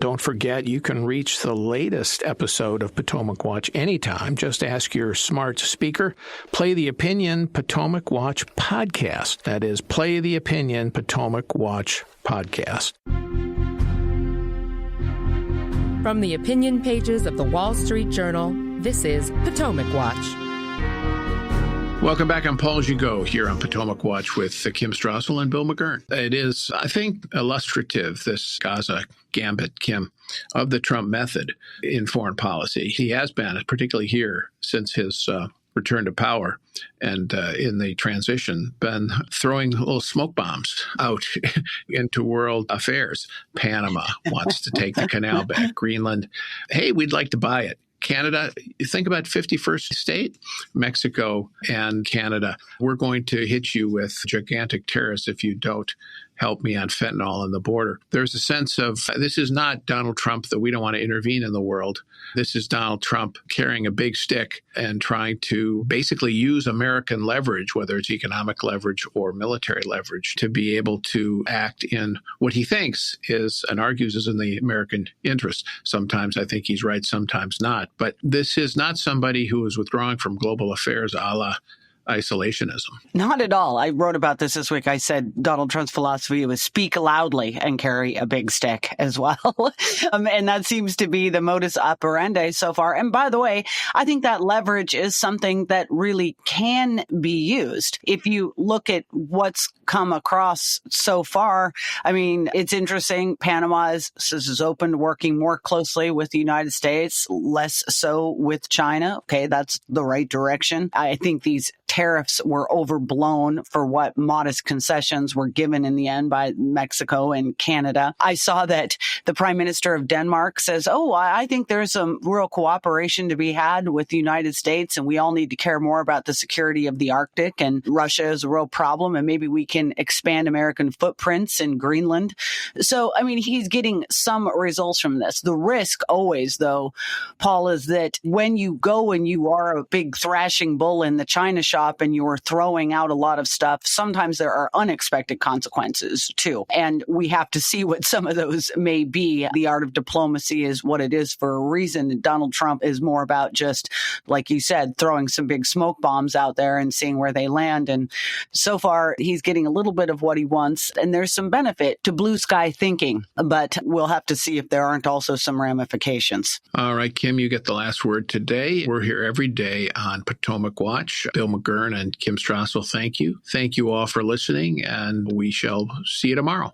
Don't forget, you can reach the latest episode of Potomac Watch anytime. Just ask your smart speaker, play the Opinion Potomac Watch podcast. That is, play the Opinion Potomac Watch podcast. From the opinion pages of the Wall Street Journal, this is Potomac Watch. Welcome back. I'm Paul Gigot here on Potomac Watch with Kim Strassel and Bill McGurn. It is, I think, illustrative, this Gaza gambit, Kim, of the Trump method in foreign policy. He has been, particularly here, since his return to power and in the transition, been throwing little smoke bombs out into world affairs. Panama wants to take the canal back. Greenland, hey, we'd like to buy it. Canada, you think about 51st state, Mexico and Canada. We're going to hit you with gigantic tariffs if you don't help me on fentanyl on the border. There's a sense of this is not Donald Trump that we don't want to intervene in the world. This is Donald Trump carrying a big stick and trying to basically use American leverage, whether it's economic leverage or military leverage, to be able to act in what he thinks is and argues is in the American interest. Sometimes I think he's right, sometimes not. But this is not somebody who is withdrawing from global affairs a la isolationism. Not at all. I wrote about this week. I said Donald Trump's philosophy was speak loudly and carry a big stick as well. And that seems to be the modus operandi so far. And by the way, I think that leverage is something that really can be used. If you look at what's come across so far, I mean, it's interesting. Panama is open to working more closely with the United States, less so with China. Okay, that's the right direction. I think these tariffs were overblown for what modest concessions were given in the end by Mexico and Canada. I saw that the Prime Minister of Denmark says, I think there's some real cooperation to be had with the United States, and we all need to care more about the security of the Arctic, and Russia is a real problem, and maybe we can expand American footprints in Greenland. So, I mean, he's getting some results from this. The risk always, though, Paul, is that when you go and you are a big thrashing bull in the China shop and you're throwing out a lot of stuff, sometimes there are unexpected consequences too. And we have to see what some of those may be. The art of diplomacy is what it is for a reason. Donald Trump is more about just, like you said, throwing some big smoke bombs out there and seeing where they land. And so far, he's getting a little bit of what he wants. And there's some benefit to blue sky thinking, but we'll have to see if there aren't also some ramifications. All right, Kim, you get the last word today. We're here every day on Potomac Watch. Bill McGurn and Kim Strassel, thank you. Thank you all for listening, and we shall see you tomorrow.